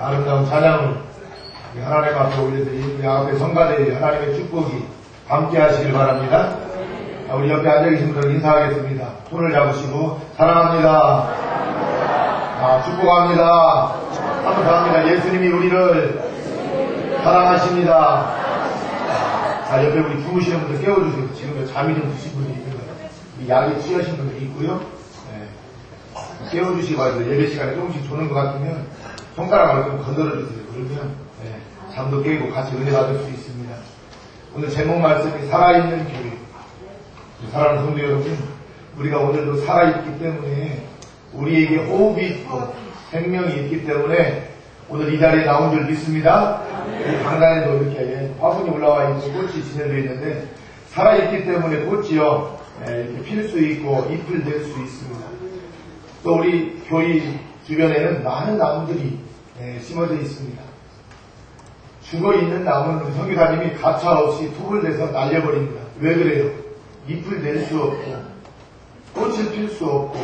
아름다운 찬양을 하나님 앞에 올려드린 우리 앞에 성가대의 하나님의 축복이 함께 하시길 바랍니다. 우리 옆에 앉아계신 분들 인사하겠습니다. 손을 잡으시고 사랑합니다. 축복합니다. 한번 더 합니다. 예수님이 우리를 사랑하십니다. 옆에 우리 주무시는 분들 깨워주세요. 지금 잠이 좀 드신 분이 있는 거예요. 약에 취하신 분들이 있고요. 깨워주시고 예배 시간에 조금씩 조는 것 같으면 손가락으로 좀 건드려주세요. 그러면 잠도 깨고 같이 은혜 받을 수 있습니다. 오늘 제목 말씀이 살아있는 교회. 사랑하는 성도 여러분, 우리가 오늘도 살아있기 때문에 우리에게 호흡이 있고 생명이 있기 때문에 오늘 이 자리에 나온 줄 믿습니다. 이 강단에도 이렇게 화분이 올라와 있고 꽃이 지내져 있는데 살아있기 때문에 꽃이요 이렇게 필 수 있고 잎을 낼 수 있습니다. 또 우리 교회 주변에는 많은 나무들이 심어져 있습니다. 죽어있는 나무는 성교사님이 가차없이 톱을 내서 날려버립니다. 왜 그래요? 잎을 낼 수 없고 꽃을 필 수 없고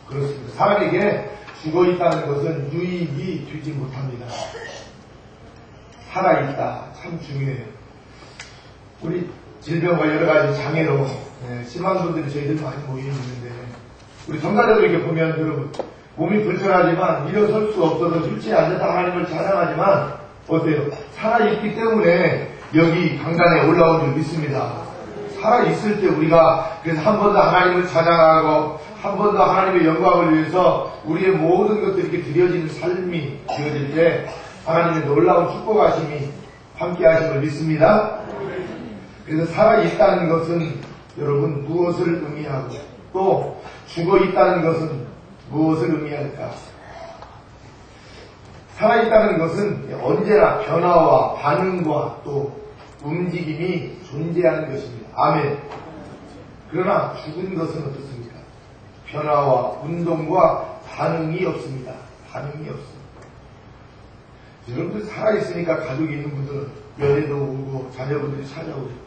그렇습니다. 사람에게 죽어있다는 것은 유익이 되지 못합니다. 살아있다 참 중요해요. 우리 질병과 여러가지 장애로 심한 분들이 저희들 많이 모여있는데 우리 성가대들 이렇게 보면 여러분 몸이 불편하지만 일어설 수 없어서 일체에 앉아서 하나님을 찬양하지만 어때요? 살아있기 때문에 여기 강단에 올라온 줄 믿습니다. 살아있을 때 우리가 그래서 한 번 더 하나님을 찬양하고 한 번 더 하나님의 영광을 위해서 우리의 모든 것들이 이렇게 드려지는 삶이 되어질 때 하나님의 놀라운 축복하심이 함께 하심을 믿습니다. 그래서 살아있다는 것은 여러분 무엇을 의미하고 또 죽어있다는 것은 무엇을 의미할까? 살아있다는 것은 언제나 변화와 반응과 또 움직임이 존재하는 것입니다. 아멘. 그러나 죽은 것은 어떻습니까? 변화와 운동과 반응이 없습니다. 반응이 없습니다. 여러분들 살아있으니까 가족이 있는 분들은 연애도 오고 자녀분들이 찾아오죠.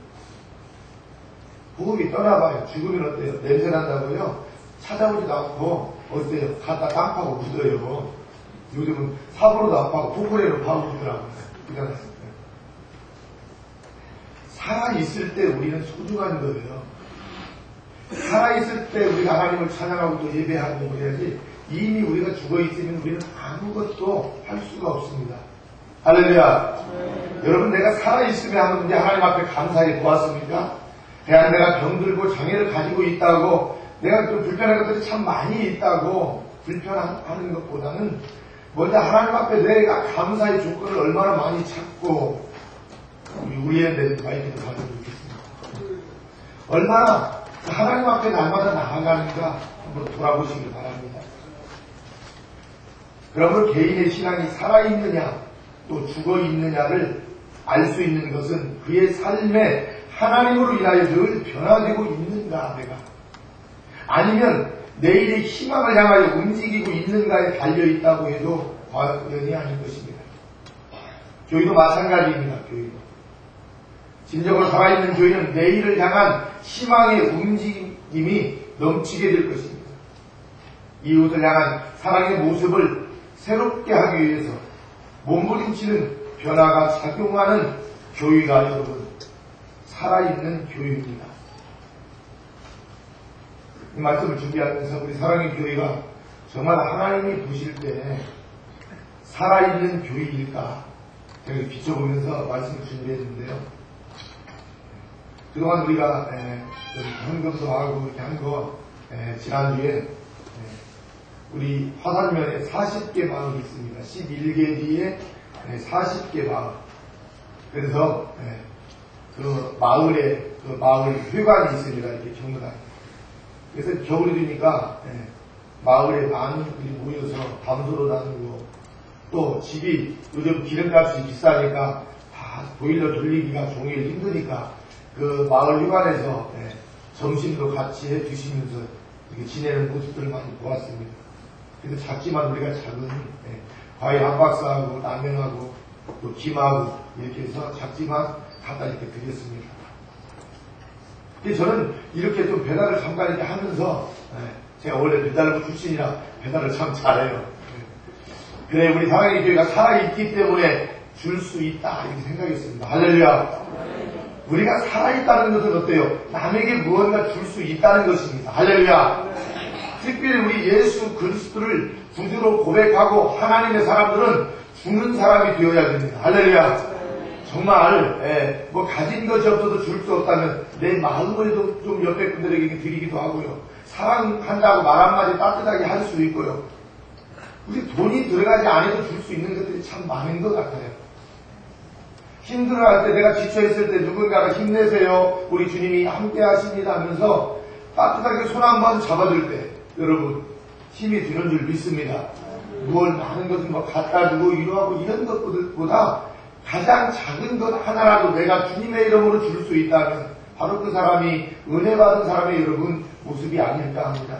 호흡이 떠나봐요. 죽으면 어때요? 냄새 난다고요? 찾아오지도 않고 어때요? 갖다 땅 파고 묻어요. 요즘은 삽으로도 안 파고 포크레로 파고 묻더라고요. 살아있을 때 우리는 소중한 거예요. 살아있을 때 우리가 하나님을 찬양하고 또 예배하고 그래야지 이미 우리가 죽어있으면 우리는 아무것도 할 수가 없습니다. 할렐루야. 여러분 내가 살아있으면 하는 문제 하나님 앞에 감사해 보았습니까? 내가 병들고 장애를 가지고 있다고 내가 좀 불편한 것들이 참 많이 있다고 불편하는 것보다는 먼저 하나님 앞에 내가 감사의 조건을 얼마나 많이 찾고 우리의 내가 이렇게 가지고 있겠습니다. 얼마나 하나님 앞에 날마다 나아가는가 한번 돌아보시길 바랍니다. 그러므로 개인의 신앙이 살아있느냐 또 죽어있느냐를 알 수 있는 것은 그의 삶에 하나님으로 인하여 늘 변화되고 있는가 내가 아니면 내일의 희망을 향하여 움직이고 있는가에 달려있다고 해도 과연이 아닐 것입니다. 교회도 마찬가지입니다. 교회도 진정으로 살아있는 교회는 내일을 향한 희망의 움직임이 넘치게 될 것입니다. 이웃을 향한 사랑의 모습을 새롭게 하기 위해서 몸부림치는 변화가 작용하는 교회가 여러분 살아있는 교회입니다. 이 말씀을 준비하면서 우리 사랑의 교회가 정말 하나님이 보실 때 살아있는 교회일까 제가 비춰보면서 말씀을 준비했는데요. 그동안 우리가 헌금도 하고 이렇게 한 거 지난주에 우리 화산면에 40개 마을이 있습니다. 11개 뒤에 40개 마을. 그래서 그 마을에 그 마을 회관이 있습니다. 이렇게 경로당. 그래서 겨울이 되니까 마을에 많은 분들이 모여서 담소도 나누고 또 집이 요즘 기름값이 비싸니까 다 보일러 돌리기가 종일 힘드니까 그 마을 휴관에서 점심도 같이 해 드시면서 이렇게 지내는 모습들을 많이 보았습니다. 그래서 작지만 우리가 작은 과일 한 박스하고 라면하고 또 김하고 이렇게 해서 작지만 갖다 이렇게 드렸습니다. 근데 저는 이렇게 좀 배달을 잠깐 이렇게 하면서 제가 원래 배달부 출신이라 배달을 참 잘해요. 그래, 우리 사랑의 교회가 살아있기 때문에 줄 수 있다, 이렇게 생각했습니다. 할렐루야. 우리가 살아있다는 것은 어때요? 남에게 무언가 줄 수 있다는 것입니다. 할렐루야. 특별히 우리 예수 그리스도를 구주로 고백하고 하나님의 사람들은 주는 사람이 되어야 됩니다. 할렐루야. 정말 뭐 가진 것이 없어도 줄 수 없다면 내 마음을 좀 옆에 분들에게 드리기도 하고요. 사랑한다고 말 한마디 따뜻하게 할 수 있고요. 우리 돈이 들어가지 않아도 줄 수 있는 것들이 참 많은 것 같아요. 힘들어할 때, 내가 지쳐있을 때 누군가가 힘내세요, 우리 주님이 함께 하십니다 하면서 따뜻하게 손 한번 잡아줄 때 여러분 힘이 드는 줄 믿습니다. 무얼 많은 것을 뭐 갖다 주고 위로하고 이런 것보다 가장 작은 것 하나라도 내가 주님의 이름으로 줄 수 있다면 바로 그 사람이 은혜 받은 사람의 여러분 모습이 아닐까 합니다.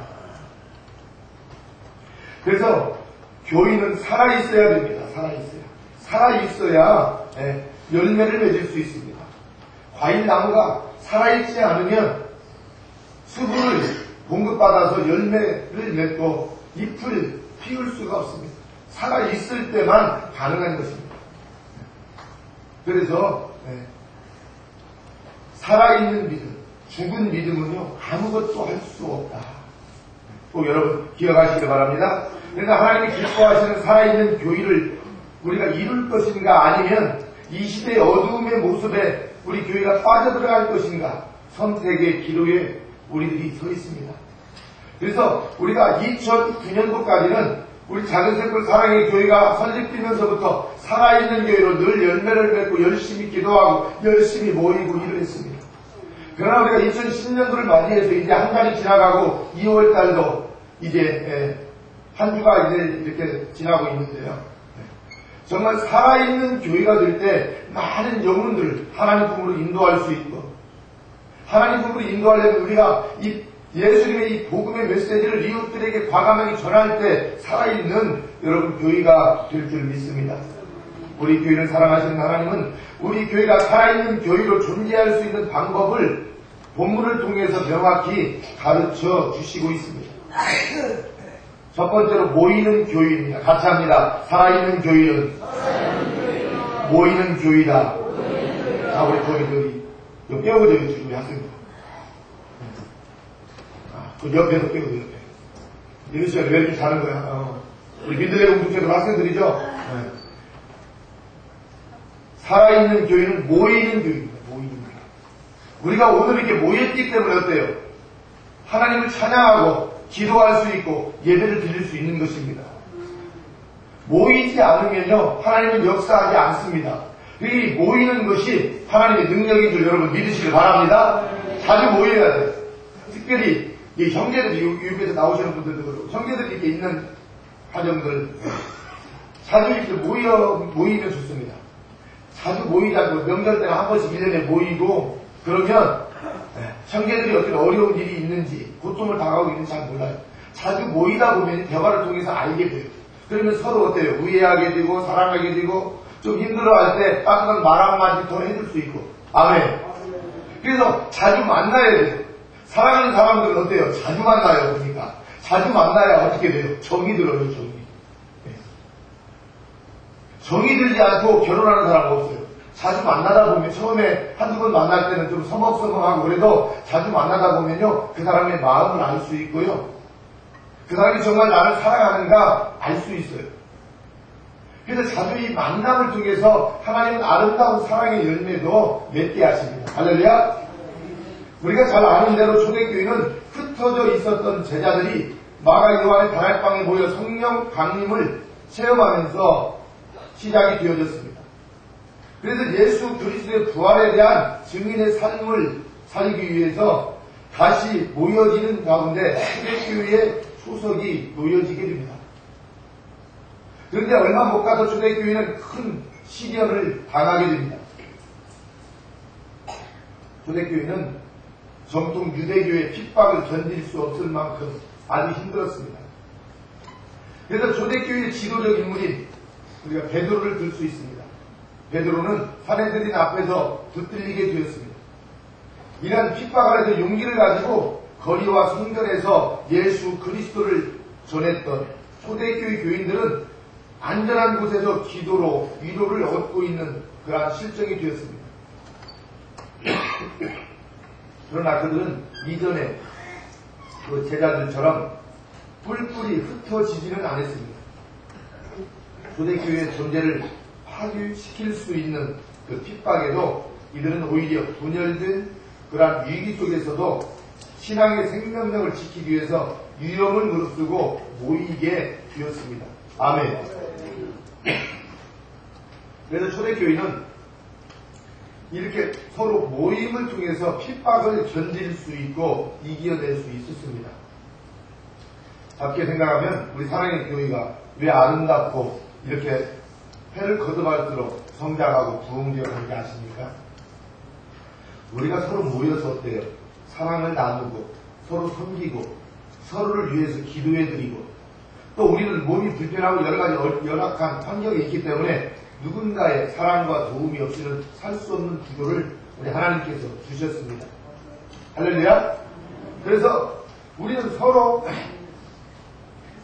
그래서 교인은 살아있어야 됩니다. 살아있어야 열매를 맺을 수 있습니다. 과일나무가 살아있지 않으면 수분을 공급받아서 열매를 맺고 잎을 피울 수가 없습니다. 살아있을 때만 가능한 것입니다. 그래서 살아있는 믿음, 죽은 믿음은요 아무것도 할 수 없다. 꼭 여러분 기억하시기 바랍니다. 그래서 하나님이 기뻐하시는 살아있는 교회를 우리가 이룰 것인가, 아니면 이 시대의 어두움의 모습에 우리 교회가 빠져들어갈 것인가, 선택의 기로에 우리들이 서 있습니다. 그래서 우리가 2009년도까지는 우리 작은색불 사랑의 교회가 설립되면서부터 살아있는 교회로 늘 열매를 맺고 열심히 기도하고 열심히 모이고 일을 했습니다. 그러나 우리가 2010년도를 맞이해서 이제 한 달이 지나가고 2월달도 이제 한 주가 이제 이렇게 지나고 있는데요. 정말 살아있는 교회가 될 때 많은 영혼들을 하나님 품으로 인도할 수 있고, 하나님 품으로 인도하려면 우리가 이 예수님의 이 복음의 메시지를 이웃들에게 과감하게 전할 때 살아있는 여러분 교회가 될 줄 믿습니다. 우리 교회를 사랑하시는 하나님은 우리 교회가 살아있는 교회로 존재할 수 있는 방법을 본문을 통해서 명확히 가르쳐 주시고 있습니다. 첫 번째로 모이는 교회입니다. 같이 합니다. 살아있는 교회는 모이는 교회다. 자, 우리 교회들이 깨워줘요, 지금 학생들. 그 옆에서 깨워줘요, 옆에. 이런 시간에 왜 이렇게 자는 거야? 우리 민들레 공동체도 학생들이죠? 네. 살아있는 교회는 모이는 교회입니다. 모이는 교회. 우리가 오늘 이렇게 모였기 때문에 어때요? 하나님을 찬양하고 기도할 수 있고 예배를 드릴 수 있는 것입니다. 모이지 않으면요 하나님은 역사하지 않습니다. 이 모이는 것이 하나님의 능력인 줄 여러분 믿으시길 바랍니다. 자주 모여야 돼요. 특별히 이 형제들이 유교에서 나오시는 분들도 그렇고 형제들이 이렇게 있는 가정들 자주 이렇게 모이면 좋습니다. 자주 모이자고 명절 때는 한 번씩 1년에 모이고 그러면 형제들이 어떤 어려운 일이 있는지 고통을 당하고 있는지 잘 몰라요. 자주 모이다 보면 대화를 통해서 알게 돼요. 그러면 서로 어때요? 우애하게 되고 사랑하게 되고 좀 힘들어할 때 따뜻한 말 한마디 더 해줄 수 있고. 아멘. 그래서 자주 만나야 돼요. 사랑하는 사람들은 어때요? 자주 만나요. 그러니까 자주 만나야 어떻게 돼요? 정이 들어요. 정이. 정이 들지 않고 결혼하는 사람 없어요. 자주 만나다 보면 처음에 한두 번 만날 때는 좀 서먹서먹하고 그래도 자주 만나다 보면요 그 사람의 마음을 알 수 있고요 그 사람이 정말 나를 사랑하는가 알 수 있어요. 그래서 자주 이 만남을 통해서 하나님은 아름다운 사랑의 열매도 맺게 하십니다. 할렐루야. 우리가 잘 아는 대로 초대교회는 흩어져 있었던 제자들이 마가 요한의 다락방에 모여 성령 강림을 체험하면서 시작이 되어졌습니다. 그래서 예수 그리스도의 부활에 대한 증인의 삶을 살기 위해서 다시 모여지는 가운데 초대교회의 초석이 놓여지게 됩니다. 그런데 얼마 못 가서 초대교회는 큰 시련을 당하게 됩니다. 초대교회는 정통 유대교의 핍박을 견딜 수 없을 만큼 아주 힘들었습니다. 그래서 초대교회의 지도적 인물인 우리가 베드로를 들 수 있습니다. 베드로는 사내들인 앞에서 붙들리게 되었습니다. 이런 핍박 아래서 용기를 가지고 거리와 성전에서 예수 그리스도를 전했던 초대교회 교인들은 안전한 곳에서 기도로 위로를 얻고 있는 그러한 실정이 되었습니다. 그러나 그들은 이전에 그 제자들처럼 뿔뿔이 흩어지지는 않았습니다. 초대교회의 존재를 파괴시킬 수 있는 그 핍박에도 이들은 오히려 분열된 그러한 위기 속에서도 신앙의 생명력을 지키기 위해서 위험을 무릅쓰고 모이게 되었습니다. 아멘. 그래서 초대교회는 이렇게 서로 모임을 통해서 핍박을 견딜 수 있고 이겨낼 수 있었습니다. 작게 생각하면 우리 사랑의 교회가 왜 아름답고 이렇게 해를 거듭할수록 성장하고 부흥되어 가는 게 아십니까? 우리가 서로 모여서 어때요? 사랑을 나누고 서로 섬기고 서로를 위해서 기도해드리고 또 우리는 몸이 불편하고 여러 가지 열악한 환경이 있기 때문에 누군가의 사랑과 도움이 없이는 살 수 없는 기도를 우리 하나님께서 주셨습니다. 할렐루야. 그래서 우리는 서로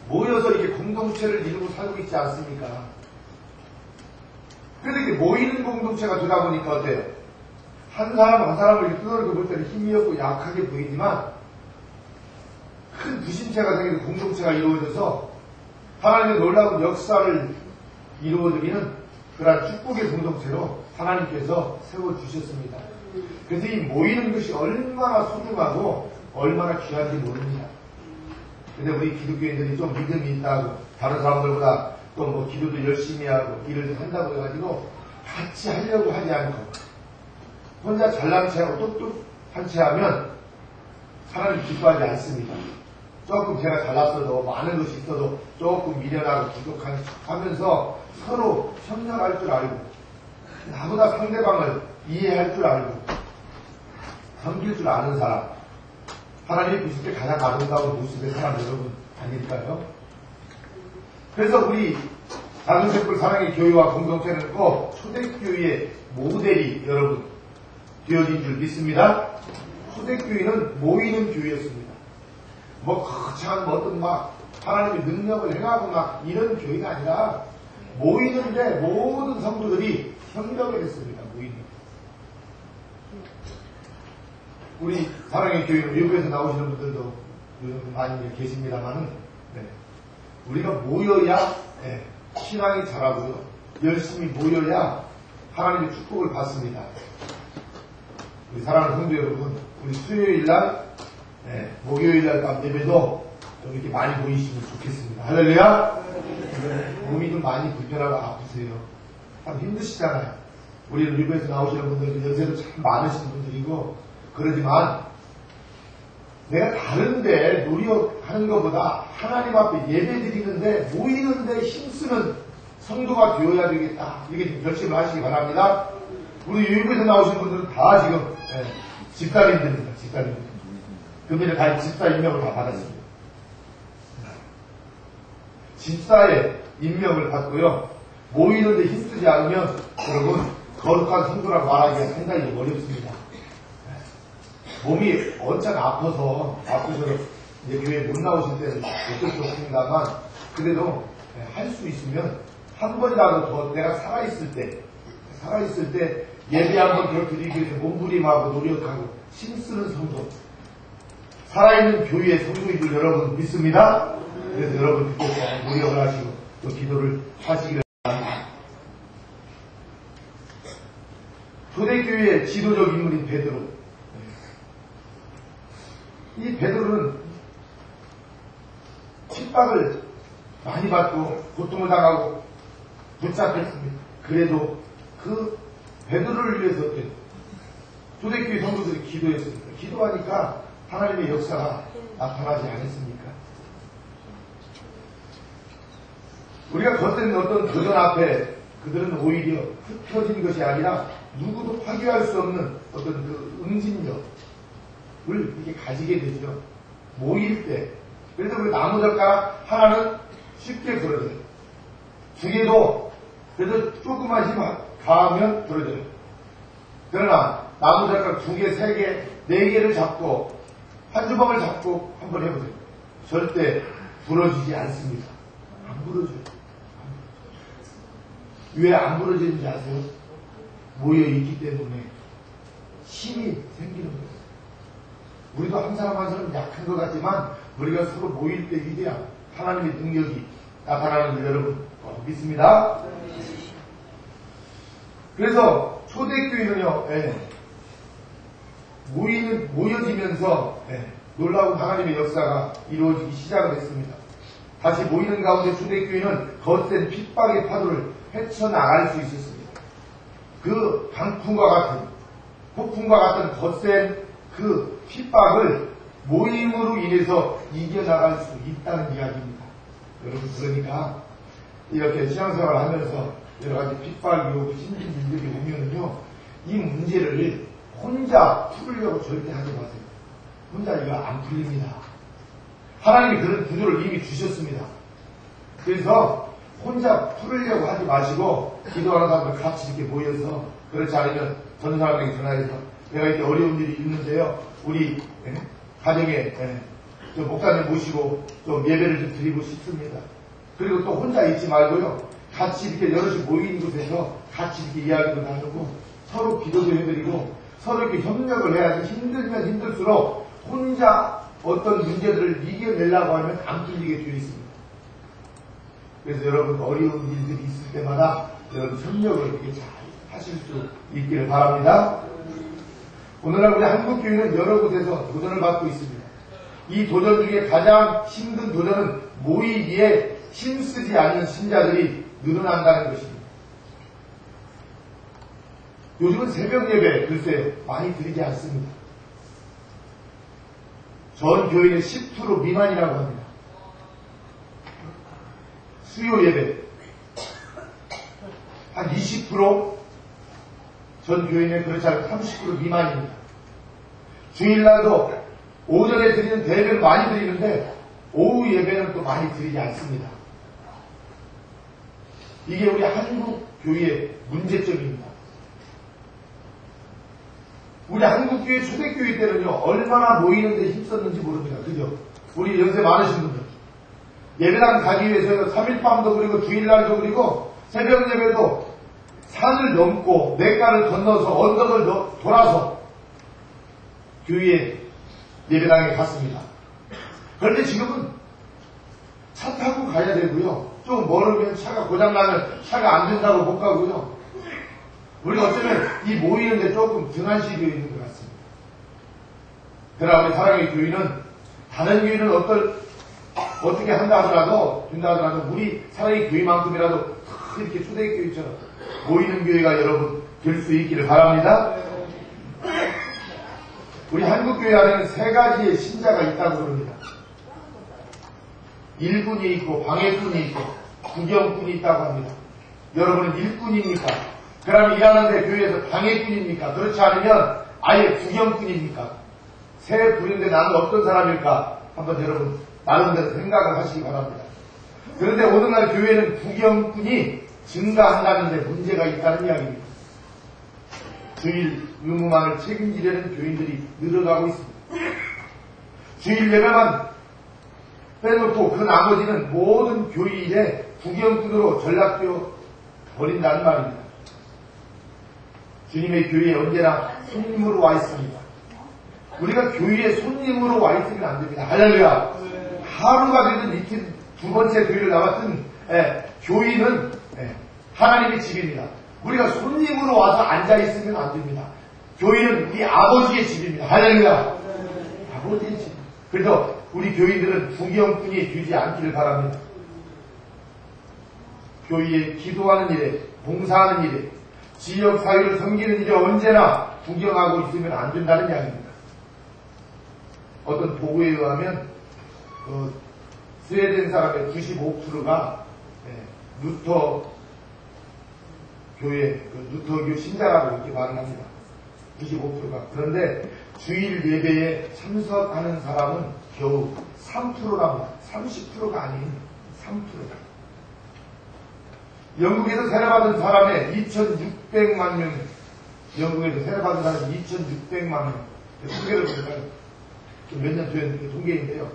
모여서 이렇게 공동체를 이루고 살고 있지 않습니까? 그래서 이게 모이는 공동체가 되다 보니까 어때요? 한 사람 한 사람을 이렇게 뜯어내고 볼 때는 힘이 없고 약하게 보이지만 큰 부심체가 생기는 공동체가 이루어져서 하나님의 놀라운 역사를 이루어드리는 그러한 축복의 공동체로 하나님께서 세워주셨습니다. 그래서 이 모이는 것이 얼마나 소중하고 얼마나 귀한지 모릅니다. 근데 우리 기독교인들이 좀 믿음이 있다고 다른 사람들보다 또 뭐 기도도 열심히 하고 일을 한다고 해가지고 같이 하려고 하지 않고 혼자 잘난 체하고 똑똑한 체하면 하나님 기뻐하지 않습니다. 조금 제가 잘났어도 많은 것이 있어도 조금 미련하고 부족한 척하면서 서로 협력할 줄 알고 나보다 상대방을 이해할 줄 알고 섬길 줄 아는 사람, 하나님이 보실 때 가장 아름다운 모습의 사람 여러분 아닐까요? 그래서 우리 작은색불 사랑의 교회와 공동체는 꼭 초대교회의 모델이 여러분 되어진 줄 믿습니다. 초대교회는 모이는 교회였습니다. 뭐 거창한 어떤 막 하나님의 능력을 행하고 막 이런 교회가 아니라 모이는데 모든 성도들이 협력을 했습니다. 모이는. 우리 사랑의 교회 외국에서 나오시는 분들도 많이 계십니다만은 우리가 모여야 신앙이 자라고요. 열심히 모여야 하나님의 축복을 받습니다. 우리 사랑하는 성도 여러분, 우리 수요일날 목요일날 밤 예배도 좀 이렇게 많이 모이시면 좋겠습니다. 할렐루야. 몸이 좀 많이 불편하고 아프세요. 참 힘드시잖아요. 우리 일부에서 나오시는 분들은 연세도 참 많으신 분들이고 그러지만 내가 다른데 노력하는 것보다 하나님 앞에 예배 드리는데 모이는데 힘쓰는 성도가 되어야 되겠다. 이렇게 좀 결심을 하시기 바랍니다. 우리 일부에서 나오신 분들은 다 지금 집사님들입니다. 집사님들. 그분들 다 집사 임명을 다 받았습니다. 집사의 임명을 받고요. 모이는데 힘쓰지 않으면 여러분 거룩한 성도라고 말하기가 상당히 어렵습니다. 몸이 언짢아 아프셔서 이제 교회에 못 나오실 때는 어쩔 수 없습니다만 그래도 할 수 있으면 한 번이라도 더 내가 살아있을 때 예배 한번 더 드리기 위해서 몸부림하고 노력하고 힘쓰는 성도 살아있는 교회의 성도인들 여러분 믿습니다. 그래서 여러분 그때 노력을 하시고 또 기도를 하시기를 바랍니다. 초대교회의 지도적 인물인 베드로. 이 베드로는 핍박을 많이 받고 고통을 당하고 붙잡혔습니다. 그래도 그 베드로를 위해서 초대교회 성도들이 기도했습니다. 기도하니까 하나님의 역사가 나타나지 않았습니까? 우리가 겉에는 어떤 도전 앞에 그들은 오히려 흩어진 것이 아니라 누구도 파괴할 수 없는 어떤 그 응집력을 이렇게 가지게 되죠. 모일 때. 그래서 그 나무젓가락 하나는 쉽게 부러져요. 두 개도 그래도 조금만 힘 가하면 부러져요. 그러나 나무젓가락 두 개, 세 개, 네 개를 잡고 한 주먹을 잡고 한번 해보세요. 절대 부러지지 않습니다. 안 부러져요. 왜 안 부러지는지 아세요? 모여있기 때문에 힘이 생기는 거예요. 우리도 한 사람 한 사람 약한 것 같지만 우리가 서로 모일 때 위대한 하나님의 능력이 나타나는 줄 여러분 믿습니다. 그래서 초대교회는요, 모여지면서 놀라운 하나님의 역사가 이루어지기 시작을 했습니다. 다시 모이는 가운데 초대교회는 거센 핍박의 파도를 헤쳐나갈 수 있었습니다. 그 강풍과 같은, 폭풍과 같은 거센 그 핍박을 모임으로 인해서 이겨나갈 수 있다는 이야기입니다. 여러분, 그러니까 이렇게 신앙생활을 하면서 여러 가지 핍박이 오고 힘든 일들이 오면은요, 이 문제를 혼자 풀으려고 절대 하지 마세요. 혼자 이거 안 풀립니다. 하나님이 그런 구조를 이미 주셨습니다. 그래서 혼자 풀으려고 하지 마시고 기도하는 사람들 같이 이렇게 모여서, 그렇지 않으면 전는 사람에게 전화해서 내가 이렇게 어려운 일이 있는데요, 우리 가정에 저 목사님 모시고 좀 예배를 좀 드리고 싶습니다. 그리고 또 혼자 있지 말고요, 같이 이렇게 여럿이 모인 곳에서 같이 이렇게 이야기도 나누고 서로 기도도 해드리고 서로 이렇게 협력을 해야지. 힘들면 힘들수록 혼자 어떤 문제들을 이겨내려고 하면 안 풀리게 되어 있습니다. 그래서 여러분, 어려운 일들이 있을 때마다 여러분 협력을 이렇게 잘 하실 수 있기를 바랍니다. 오늘날 우리 한국교회는 여러 곳에서 도전을 받고 있습니다. 이 도전 중에 가장 힘든 도전은 모이기에 힘쓰지 않는 신자들이 늘어난다는 것입니다. 요즘은 새벽 예배 글쎄 많이 드리지 않습니다. 전 교인의 10% 미만이라고 합니다. 수요 예배 한 20%, 전 교인의 그렇지 않은 30% 미만입니다. 주일날도 오전에 드리는 대회를 많이 드리는데 오후 예배는 또 많이 드리지 않습니다. 이게 우리 한국 교회의 문제점입니다. 우리 한국교회 초대교회 때는요, 얼마나 모이는데 힘썼는지 모릅니다. 그죠? 우리 연세 많으신 분들. 예배당 가기 위해서 3일밤도 그리고 주일날도 그리고 새벽 예배도 산을 넘고 냇가를 건너서 언덕을 돌아서 교회 예배당에 갔습니다. 그런데 지금은 차 타고 가야 되고요, 좀 멀으면 차가 고장나면 차가 안 된다고 못 가고요. 우리가 어쩌면 이 모이는데 조금 등한시되어 있는 것 같습니다. 그러나 우리 사랑의 교회는 다른 교회는 어떻게 한다 하더라도 우리 사랑의 교회만큼이라도 이렇게 초대교회처럼 모이는 교회가 여러분 될 수 있기를 바랍니다. 우리 한국교회 안에는 세 가지의 신자가 있다고 그럽니다. 일꾼이 있고 방해꾼이 있고 구경꾼이 있다고 합니다. 여러분은 일꾼입니까? 그러면 일하는데 교회에서 방해꾼입니까? 그렇지 않으면 아예 구경꾼입니까? 새 부류인데 나는 어떤 사람일까? 한번 여러분 나름대로 생각을 하시기 바랍니다. 그런데 오늘날 교회는 구경꾼이 증가한다는데 문제가 있다는 이야기입니다. 주일 의무만을 책임지려는 교인들이 늘어가고 있습니다. 주일 예배만 빼놓고 그 나머지는 모든 교일에 구경꾼으로 전락되어 버린다는 말입니다. 주님의 교회에 언제나 손님으로 와 있습니다. 우리가 교회에 손님으로 와 있으면 안 됩니다. 할렐루야. 하루가 되든 이틀 두 번째 교회를 나왔든 교회는 하나님의 집입니다. 우리가 손님으로 와서 앉아 있으면 안 됩니다. 교회는 우리 아버지의 집입니다. 할렐루야. 아버지의 집. 그래서 우리 교인들은 구경꾼이 되지 않기를 바랍니다. 교회에 기도하는 일에, 봉사하는 일에, 지역 사회를 섬기는 일에 언제나 구경하고 있으면 안 된다는 이야기입니다. 어떤 보고에 의하면 스웨덴 사람의 95%가 루터 교회, 루터교 신자라고 이렇게 말을 합니다. 95%가. 그런데 주일 예배에 참석하는 사람은 겨우 3%랍니다. 30%가 아닌 3%다. 영국에서 세례받은 사람의 2,600만 명, 영국에서 세례받은 사람이 2,600만 명. 통계를 보니까 몇 년 된 통계인데요.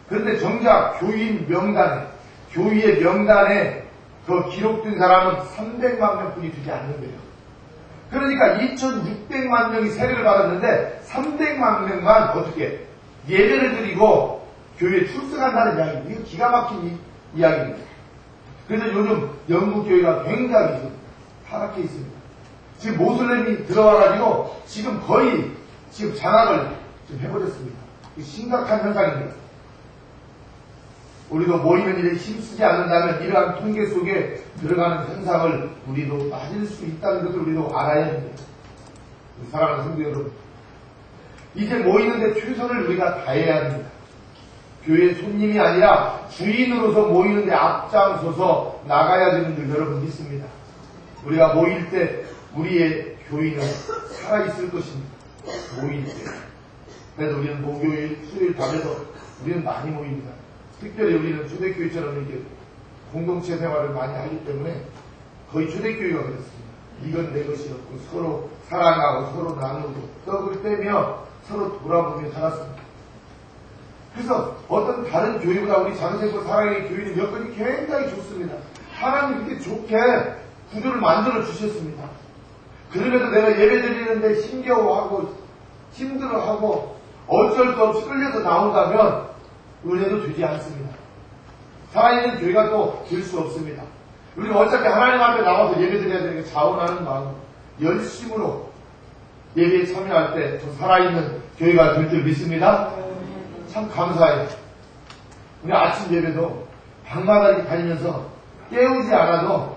그런데 정작 교인 명단에, 교회의 명단에 그 기록된 사람은 300만 명뿐이 되지 않는 거예요. 그러니까 2600만 명이 세례를 받았는데 300만 명만 어떻게 예배를 드리고 교회에 출석한다는 이야기입니다. 이거 기가 막힌 이야기입니다. 그래서 요즘 영국 교회가 굉장히 타락해 있습니다. 지금 모슬렘이 들어와가지고 지금 거의 지금 장악을 좀 해버렸습니다. 심각한 현상입니다. 우리도 모이는 일에 힘쓰지 않는다면 이러한 통계 속에 들어가는 현상을 우리도 맞을 수 있다는 것을 우리도 알아야 합니다. 사랑하는 성도 여러분, 이제 모이는데 최선을 우리가 다해야 합니다. 교회 손님이 아니라 주인으로서 모이는데 앞장서서 나가야 되는 줄 여러분 믿습니다. 우리가 모일 때 우리의 교인은 살아있을 것입니다. 모일 때. 그래서 우리는 목요일, 수요일 밤에도 우리는 많이 모입니다. 특별히 우리는 초대교회처럼 이렇게 공동체 생활을 많이 하기 때문에 거의 초대교회가 그렇습니다. 이건 내 것이 없고 서로 사랑하고 서로 나누고 떡을 떼며 서로 돌아보며 살았습니다. 그래서 어떤 다른 교회보다 우리 장세고 사랑의 교회는 여건이 굉장히 좋습니다. 하나님이 그렇게 좋게 구조를 만들어 주셨습니다. 그럼에도 내가 예배 드리는데 힘겨워하고 힘들어하고 어쩔 수 없이 끌려서 나온다면 은혜도 되지 않습니다. 살아있는 교회가 또 될 수 없습니다. 우리는 어차피 하나님 앞에 나와서 예배 드려야 되는 게 자원하는 마음, 열심으로 예배에 참여할 때 더 살아있는 교회가 될 줄 믿습니다. 참 감사해요. 우리 아침 예배도 방마다 이렇게 다니면서 깨우지 않아도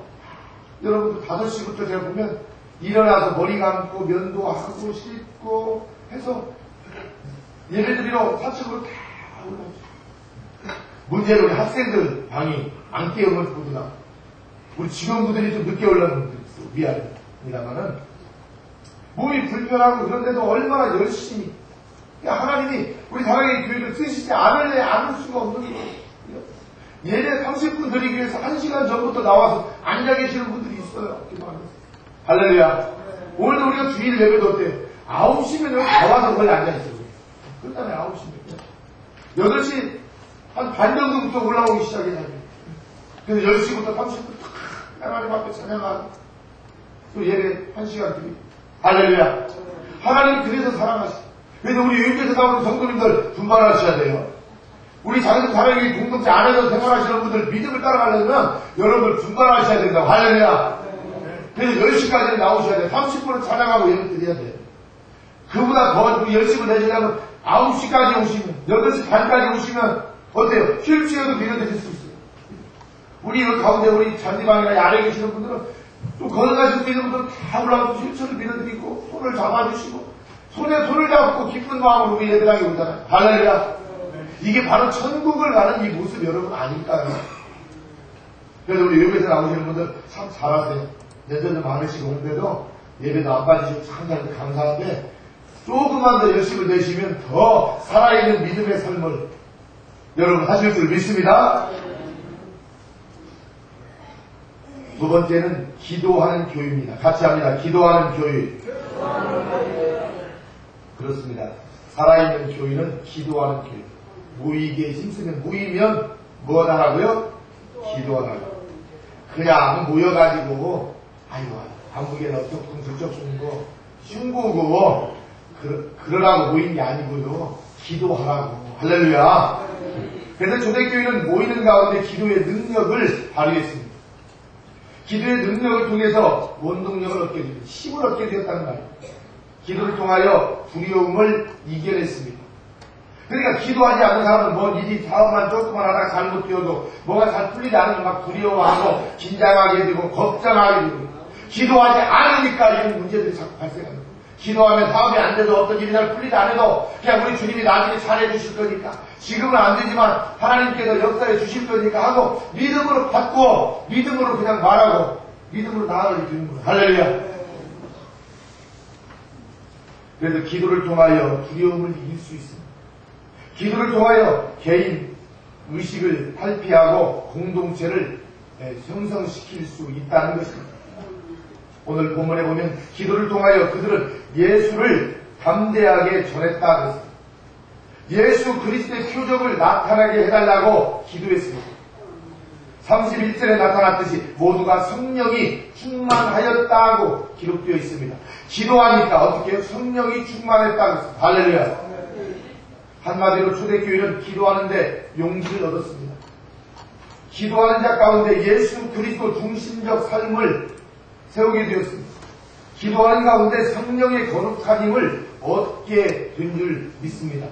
여러분들 5시부터 제가 보면 일어나서 머리 감고 면도하고 씻고 해서 예배 드리러 4층으로 다 올라오죠. 문제는 우리 학생들 방이 안 깨우면 보구나. 우리 직원분들이 좀 늦게 올라오는 분들이 있어. 미안합니다만은 몸이 불편하고 그런데도 얼마나 열심히 하나님이 우리 사랑의 교회를 쓰시지 않을 수가 없는 거예요. 예배 30분 드리기 위해서 1시간 전부터 나와서 앉아 계시는 분들이 있어요. 기도하면서. 할렐루야. 오늘도 우리가 주일 예배도 어때? 9시면 여기 다 와서 거기 앉아있어요. 그 다음에 9시면. 8시 한 반 정도부터 올라오기 시작해요. 그래서 10시부터 30분 하나님 앞에 찬양하고 또 예배 1시간 드리고. 할렐루야. 하나님이 그래서 사랑하시고. 그래서 우리 유교에서 나오는 성도님들 분발하셔야 돼요. 우리 장수 사랑의 공동체 안에서 생활하시는 분들 믿음을 따라가려면 여러분들 분발하셔야 된다고. 할렐루야. 그래서 10시까지 나오셔야 돼요. 30분은 찬양하고 예배 드려야 돼요. 그보다 더 열심을 내시려면 9시까지 오시면 8시 반까지 오시면 어때요? 휠체어도 빌려드릴 수 있어요. 우리 그 가운데 우리 잔디방이나 아래 계시는 분들은 또 걸어가실 수 있는 분들은 다 올라가서 휠체어를 빌려드리고 손을 잡아주시고 손에 손을 잡고 기쁜 마음으로 우리 예배당에 오잖아요. 할렐루야. 이게 바로 천국을 가는 이 모습 여러분 아닐까요? 그래서 우리 예배에서 나오시는 분들 참 잘하세요. 연세도 많으시고 그런데도 예배도 안 빠지시고 참 감사한데 조금만 더 열심을 내시면 더 살아있는 믿음의 삶을 여러분 하실 줄 믿습니다. 두 번째는 기도하는 교회입니다. 같이 합니다. 기도하는 교회. 그렇습니다. 살아있는 교회는 기도하는 교회. 모이기에 힘쓰면 모이면 뭐 하라고요? 기도하라고. 그냥 모여가지고 아이고 한국에 어떻고 저쪽 쓰는 거 흉보고 그러라고 모인 게 아니고요. 기도하라고. 할렐루야. 그래서 초대교회는 모이는 가운데 기도의 능력을 발휘했습니다. 기도의 능력을 통해서 원동력을 얻게 되고 힘을 얻게 되었다는 말이에요. 기도를 통하여 두려움을 이겨냈습니다. 그러니까 기도하지 않는 사람은 뭐 일이 사업만 조금만 하다가 잘못되어도 뭐가 잘 풀리지 않으면 막 두려워하고 긴장하게 되고 걱정하게 되고 기도하지 않으니까 이런 문제들이 자꾸 발생합니다. 기도하면 사업이 안 돼도 어떤 일이 잘 풀리지 않아도 그냥 우리 주님이 나중에 잘해 주실 거니까 지금은 안 되지만 하나님께서 역사해 주실 거니까 하고 믿음으로 받고 믿음으로 그냥 말하고 믿음으로 나아가게 되는 거예요. 할렐루야. 그래서 기도를 통하여 두려움을 이길 수 있습니다. 기도를 통하여 개인 의식을 탈피하고 공동체를 형성시킬 수 있다는 것입니다. 오늘 본문에 보면 기도를 통하여 그들은 예수를 담대하게 전했다 그랬습니다. 예수 그리스도의 표적을 나타나게 해달라고 기도했습니다. 31절에 나타났듯이 모두가 성령이 충만하였다고 기록되어 있습니다. 기도하니까 어떻게 해요? 성령이 충만했다고. 할렐루야. 한마디로 초대교회는 기도하는데 용기를 얻었습니다. 기도하는 자 가운데 예수 그리스도 중심적 삶을 세우게 되었습니다. 기도하는 가운데 성령의 거룩한 힘을 얻게 된 줄 믿습니다.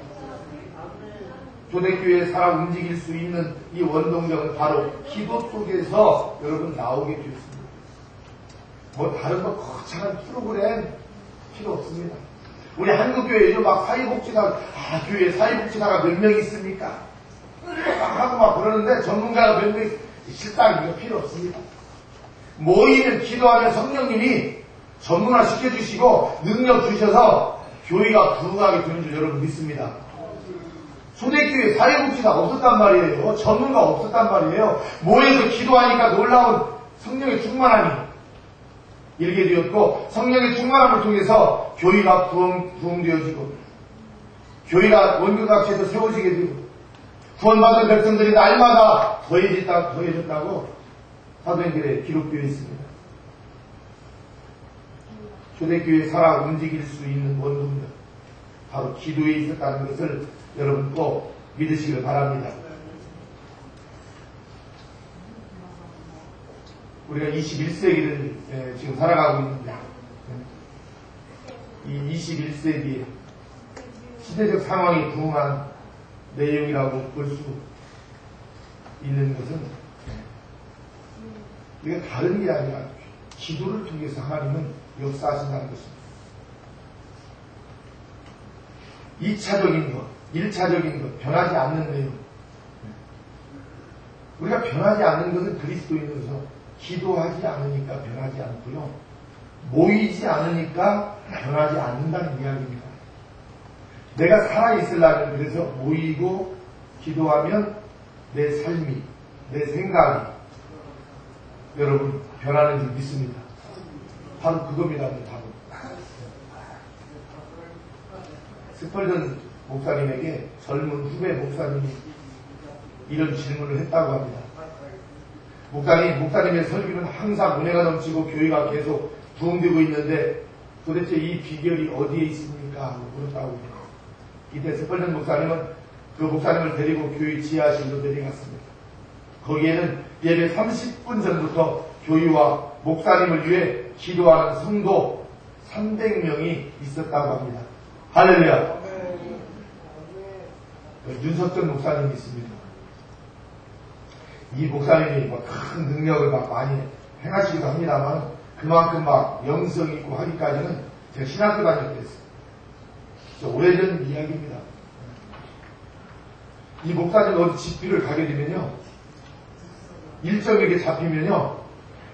초대교회에 살아 움직일 수 있는 이 원동력은 바로 기도 속에서 여러분 나오게 되었습니다. 뭐 다른 거 거창한 프로그램 필요 없습니다. 우리 한국교회 요즘 막 사회복지사, 교회에 사회복지사가 몇 명 있습니까? 하고 막 그러는데 전문가가 몇 명 있습니까? 실상 이거 필요 없습니다. 모이면 기도하면 성령님이 전문화 시켜주시고 능력 주셔서 교회가 부흥하게 되는 줄 여러분 믿습니다. 초대교회 사회복지사가 없었단 말이에요. 전문가 없었단 말이에요. 모여서 기도하니까 놀라운 성령의 충만함이 일게 되었고, 성령의 충만함을 통해서 교회가 부흥되어지고, 교회가 원교각지에서 세워지게 되고, 구원받은 백성들이 날마다 더해졌다고 사도행전에 기록되어 있습니다. 초대교회 살아 움직일 수 있는 원동력, 바로 기도에 있었다는 것을 여러분 꼭 믿으시길 바랍니다. 우리가 21세기를 지금 살아가고 있는데, 이 21세기에 시대적 상황이 부응한 내용이라고 볼 수 있는 것은, 이게 다른 게 아니라 기도를 통해서 하나님은 역사하신다는 것입니다. 2차적인 것, 1차적인 것, 변하지 않는 내용. 우리가 변하지 않는 것은 그리스도인으로서 기도하지 않으니까 변하지 않고요. 모이지 않으니까 변하지 않는다는 이야기입니다. 내가 살아있으려면 그래서 모이고 기도하면 내 삶이, 내 생각이 여러분 변하는 줄 믿습니다. 바로 그겁니다. 답은. 스펄전 목사님에게 젊은 후배 목사님이 이런 질문을 했다고 합니다. 목사님의 설교는 항상 은혜가 넘치고 교회가 계속 부흥되고 있는데 도대체 이 비결이 어디에 있습니까? 하고 물었다고 해요. 이때 스펄전 목사님은 그 목사님을 데리고 교회 지하실로 내려갔습니다. 거기에는 예배 30분 전부터 교회와 목사님을 위해 기도하는 성도 300명이 있었다고 합니다. 할렐루야. 윤석전 목사님이 있습니다. 이 목사님이 큰 능력을 많이 행하시기도 합니다만 그만큼 영성 있고 하기까지는 제가 신학교 다닐 때 했어요. 오래전 이야기입니다. 이 목사님 어디 집비를 가게 되면요, 일정에게 잡히면요,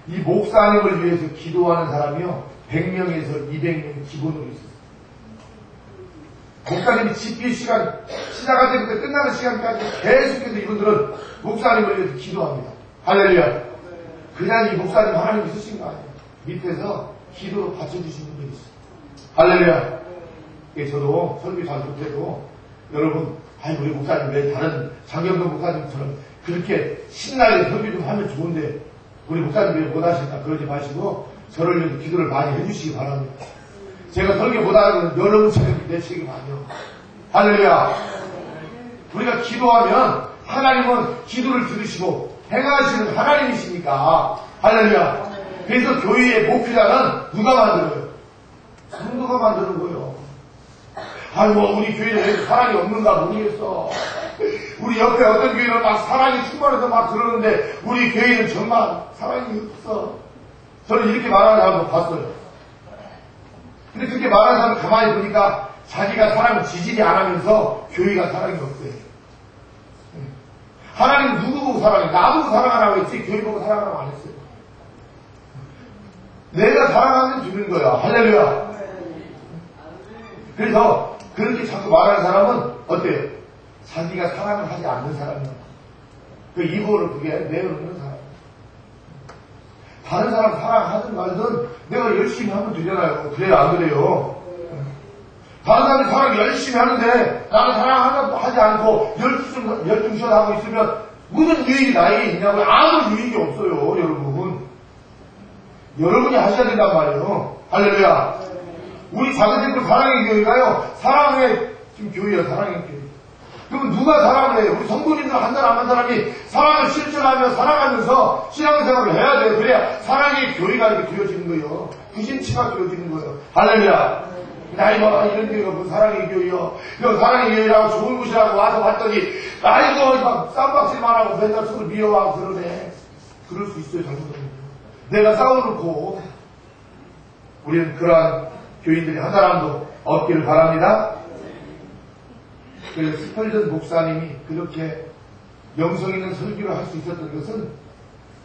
이 목사님을 위해서 기도하는 사람이요 100명에서 200명 기본으로 있어요. 목사님이 집비 시간 시작할 때부터 끝나는 시간까지 계속해서 이분들은 목사님을 위해서 기도합니다. 할렐루야. 그냥 이 목사님 하나님이 쓰신 거 아니에요. 밑에서 기도로 받쳐주신 분들이 있어요. 할렐루야. 저도 설교 잘 못해도 여러분, 우리 목사님 왜 다른 장경동 목사님처럼 그렇게 신나게 설교 좀 하면 좋은데 우리 목사님 왜 못하실까 그러지 마시고 저를 위해서 기도를 많이 해주시기 바랍니다. 제가 설교 못하는 건 여러분 책임, 내 책임 아니요. 할렐루야. 우리가 기도하면 하나님은 기도를 들으시고 행하시는 하나님이시니까. 할렐루야. 그래서 교회의 목표자는 누가 만들어요? 성도가 만드는 거예요. 우리 교회에 사랑이 없는가 모르겠어. 우리 옆에 어떤 교회는 사랑이 충만해서 그러는데 우리 교회는 정말 사랑이 없어. 저는 이렇게 말하는 사람도 봤어요. 근데 그렇게 말하는 사람을 가만히 보니까 자기가 사랑을 지지리 안 하면서 교회가 사랑이 없어요. 하나님 누구 보고 사랑해? 나 보고 사랑하라고 했지 교회 보고 사랑하라고 안 했어요. 내가 사랑하면 주는 거야. 할렐루야. 그래서 그렇게 자꾸 말하는 사람은 어때요? 자기가 사랑을 하지 않는 사람이야. 그 이보를 그게 내어놓는 사람. 다른 사람 사랑하든 말든 내가 열심히 하면 되잖아요. 그래요, 안 그래요? 다른 사람이 사랑 열심히 하는데 나는 사랑하지 않고 열중시하고 있으면 무슨 유익이 나에게 있냐고요? 아무 유익이 없어요, 여러분. 여러분이 하셔야 된단 말이에요. 할렐루야. 우리 작은 사랑의 교회가요, 사랑의 지금 교회야, 사랑의 교회. 그러면 누가 사랑을 해요? 우리 성도님들 한 사람 한 사람이 사랑을 실천하며 살아가면서 신앙생활을 해야 돼요. 그래야 사랑의 교회가 이렇게 되어지는 거예요. 구심치가 되어지는 거예요. 할렐루야. 아이고, 이런 교회가 뭐 사랑의 교회요. 이거 사랑의 교회라고 좋은 곳이라고 와서 봤더니, 아이고, 막 쌈박질만 하고 맨날 서로 미워하고 그러네. 그럴 수 있어요, 잘못하면. 내가 싸워놓고, 우리는 그러한 교인들이 한 사람도 없기를 바랍니다. 그래서 스펄전 목사님이 그렇게 영성 있는 설교를 할 수 있었던 것은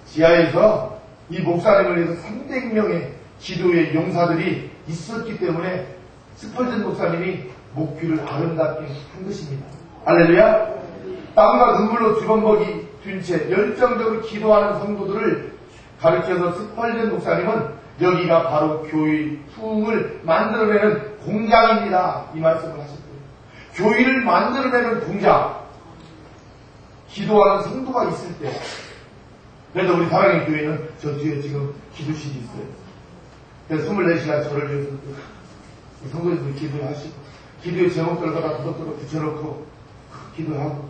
지하에서 이 목사님을 위해서 300명의 기도의 용사들이 있었기 때문에 스펄전 목사님이 목귀를 아름답게 한 것입니다. 할렐루야. 땀과 눈물로 두번벅이 든 채 열정적으로 기도하는 성도들을 가르쳐서 스펄전 목사님은 여기가 바로 교회의 후흥을 만들어내는 공장입니다. 이 말씀을 하셨어요. 교회를 만들어내는 공장. 기도하는 성도가 있을 때. 그래서 우리 사랑의 교회는 저 뒤에 지금 기도실이 있어요. 그래서 24시간 저를 위해서 성도님들 기도를 하시고, 기도의 제목들에다가 도덕도덕 붙여놓고, 기도하고.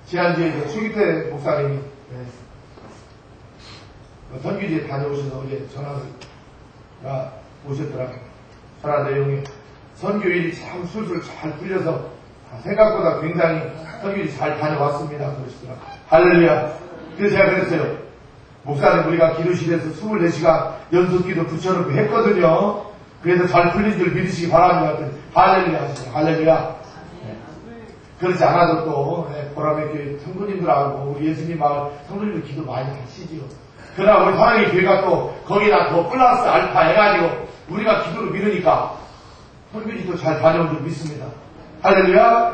지난주에 추기태 목사님이, 선교지에 다녀오셔서 어제 전화가 오셨더라고요. 전화 내용이 선교일이 참 술술 잘 풀려서 생각보다 굉장히 선교일이 잘 다녀왔습니다. 그러시더라고요. 할렐루야. 그래서 제가 그랬어요. 목사님, 우리가 기도실에서 24시간 연속기도 붙여놓고 했거든요. 그래서 잘 풀린 줄 믿으시기 바랍니다. 할렐루야 하시죠. 할렐루야. 그렇지 않아도 또 보람의 교회 성도님들하고 우리 예수님 마을 성도님들 기도 많이 하시지요. 그러나 우리 사랑의 교회가 또 거기다 더 플러스 알파 해가지고 우리가 기도를 믿으니까 선교지도 잘 다녀온 줄 믿습니다. 할렐루야.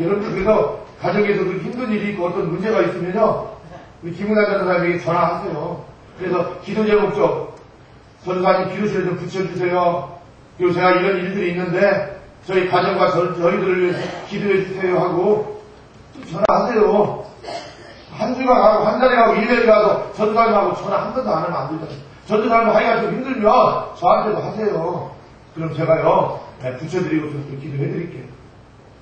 여러분들 그래서 가정에서도 힘든 일이 있고 어떤 문제가 있으면요, 우리 김은아 전사님에게 전화하세요. 그래서 기도 제목 좀 전사님 기도실에 좀 붙여주세요. 그리고 제가 이런 일들이 있는데 저희 가정과 저희들을 위해서 기도해 주세요 하고 전화하세요. 한 주가 가고 한 달에 가고 1년에 가서 전사님하고 전화 한 번도 안 하면 안 되잖아요. 전사님 하기가 좀 힘들면 저한테도 하세요. 그럼 제가요 붙여드리고 좀 기도해드릴게요.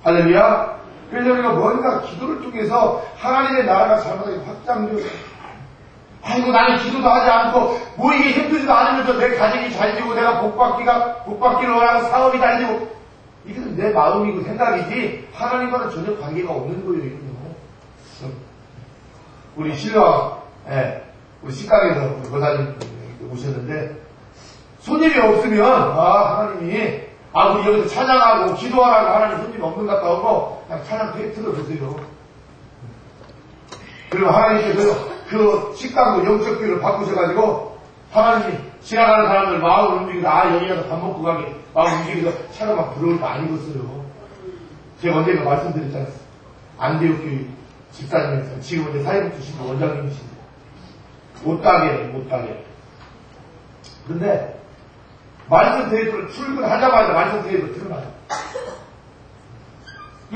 할렐루야. 그래서 우리가 뭔가 기도를 통해서 하나님의 나라가 잘못하게 확장되어요. 아이고, 나는 기도도 하지 않고 모이기 힘들지도 않으면서 내 가정이 잘 되고 내가 복받기를 원하는 사업이 잘 되고, 이것은 내 마음이고 생각이지 하나님과는 전혀 관계가 없는 거예요. 이거는. 우리 신랑, 우리 식당에서 권사님 오셨는데 손님이 없으면 하나님이 우리 여기서 찬양하고 기도하라고 하나님 손님 없는 것 같다 하고 그냥 찬양 틀어주세요. 그리고 하나님께서 그 식당도 영적 교회를 바꾸셔가지고 하나님이 지나가는 사람들 마음을 움직이다 여기 가서 밥 먹고 가게 마음 움직이서 차가 막 들어올 거 아니겠어요. 제가 언젠가 말씀드렸잖아요. 안디옥교회 집사님에서 지금 이제 사회복지신부 원장님이신데 못가게. 근데 말씀 테이프를 출근하자마자 말씀 테이프를 틀어놔요.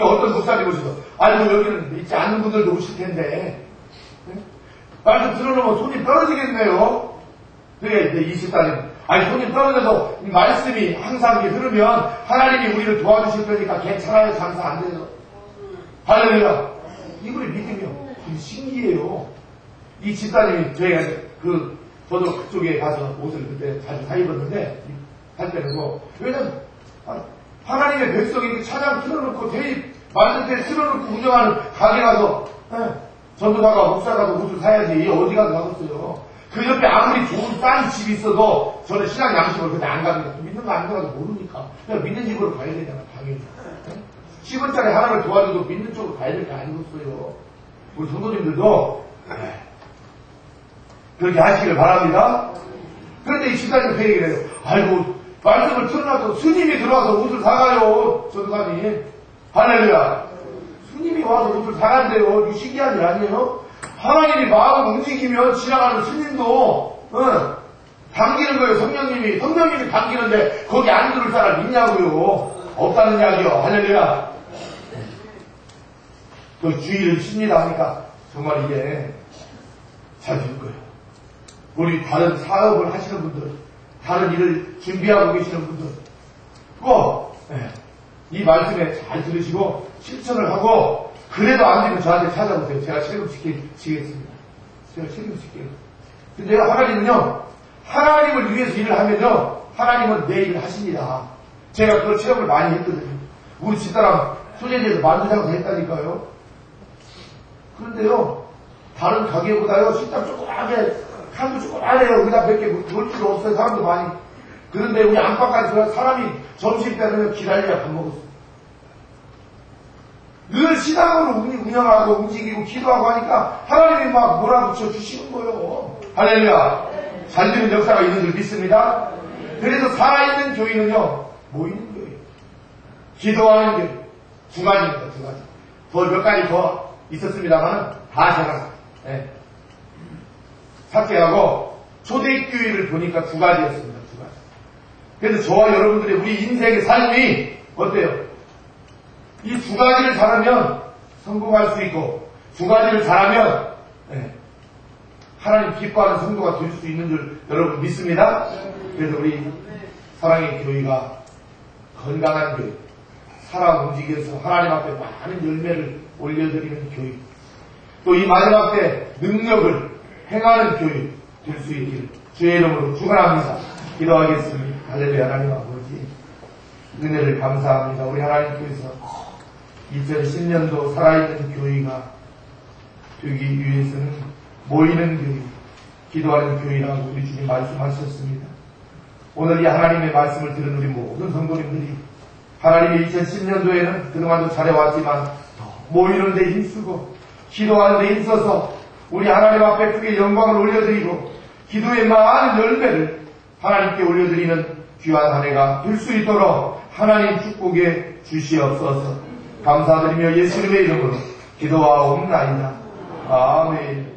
어떤 목사님 오셔서 아니 여기는 있지 않는 분들도 오실 텐데 말씀 틀어놓으면 손이 떨어지겠네요. 그래 이제 이 집사님 손이 떨어져서 이 말씀이 항상 흐르면 하나님이 우리를 도와주실 거니까 괜찮아요. 장사 안 돼요. 할렐루야. 이분이 믿으면 신기해요. 이 집사님이 저희가 저도 그쪽에 가서 옷을 그때 자주 사 입었는데 할 때는 왜냐면 하나님의 백성이 찬양 틀어놓고 대입 말씀대 틀어놓고 운영하는 가게 가서 전도사가 목사 가서 옷을 사야지 어디 가서 사겠어요. 그 옆에 아무리 좋은 싼 집이 있어도 저는 신앙 양식으로 그냥 안 가거든요. 믿는 거 안 가서 모르니까 그냥 믿는 집으로 가야 되잖아. 당연히 10원짜리 하나를 도와줘도 믿는 쪽으로 가야 될 게 아니겠어요. 우리 성도님들도 그렇게 하시기를 바랍니다. 그런데 이 집사님 그 얘기를 해요. 아이고 말씀을 틀어놔서 스님이 들어와서 옷을 사가요. 전도사님. 할렐루야. 스님이 와서 옷을 사간대요. 이거 신기한 일 아니에요? 하나님이 마음을 움직이면 지나가는 스님도 당기는 거예요. 성령님이 당기는데 거기 안 들을 사람 있냐고요. 없다는 이야기요. 할렐루야. 또 주의를 쉽니다 하니까 정말 이게 잘 될 거예요. 우리 다른 사업을 하시는 분들, 다른 일을 준비하고 계시는 분들, 꼭 이 말씀에 잘 들으시고 실천을 하고, 그래도 안 되면 저한테 찾아보세요. 제가 책임지겠습니다. 제가 책임질게요. 근데 하나님은요, 하나님을 위해서 일을 하면요, 하나님은 내 일을 하십니다. 제가 그걸 체험을 많이 했거든요. 우리 집사람 소재지에서 만두장사 했다니까요. 그런데요, 다른 가게보다요, 식당 조그맣게, 칸도 조그맣네요. 의자 몇 개, 볼 필요 없어요. 사람도 많이. 그런데 우리 안방까지 들어가서 사람이 점심 때는 기다려야 밥 먹었어요. 늘 신앙으로 운영하고 움직이고 기도하고 하니까 하나님이 막 몰아붙여 주시는 거예요. 할렐루야. 잘 되는 역사가 있는 줄 믿습니다. 그래서 살아있는 교회는요, 모이는 교회, 기도하는 교회, 두 가지입니다. 두 가지. 더 몇 가지 더 있었습니다만 다 제가 삭제하고 초대교회를 보니까 두 가지였습니다. 두 가지. 그래서 저와 여러분들의 우리 인생의 삶이 어때요? 이 두 가지를 잘하면 성공할 수 있고, 두 가지를 잘하면 하나님 기뻐하는 성도가 될 수 있는 줄 여러분 믿습니다. 그래서 우리 사랑의 교회가 건강한 교회, 살아 움직여서 하나님 앞에 많은 열매를 올려드리는 교회, 또 이 마지막 때 능력을 행하는 교회 될 수 있기를 주의 이름으로 축원합니다. 기도하겠습니다. 할렐루야. 하나님 아버지, 은혜를 감사합니다. 우리 하나님께서 2010년도 살아있는 교회가 되기 위해서는 모이는 교회, 기도하는 교회라고 우리 주님 말씀하셨습니다. 오늘 이 하나님의 말씀을 들은 우리 모든 성도님들이 하나님의 2010년도에는 그동안도 잘해왔지만 모이는 데 힘쓰고 기도하는 데 힘써서 우리 하나님 앞에 크게 영광을 올려드리고 기도의 많은 열매를 하나님께 올려드리는 귀한 한 해가 될 수 있도록 하나님 축복해 주시옵소서. 감사드리며 예수님의 이름으로 기도하옵나이다. 아멘.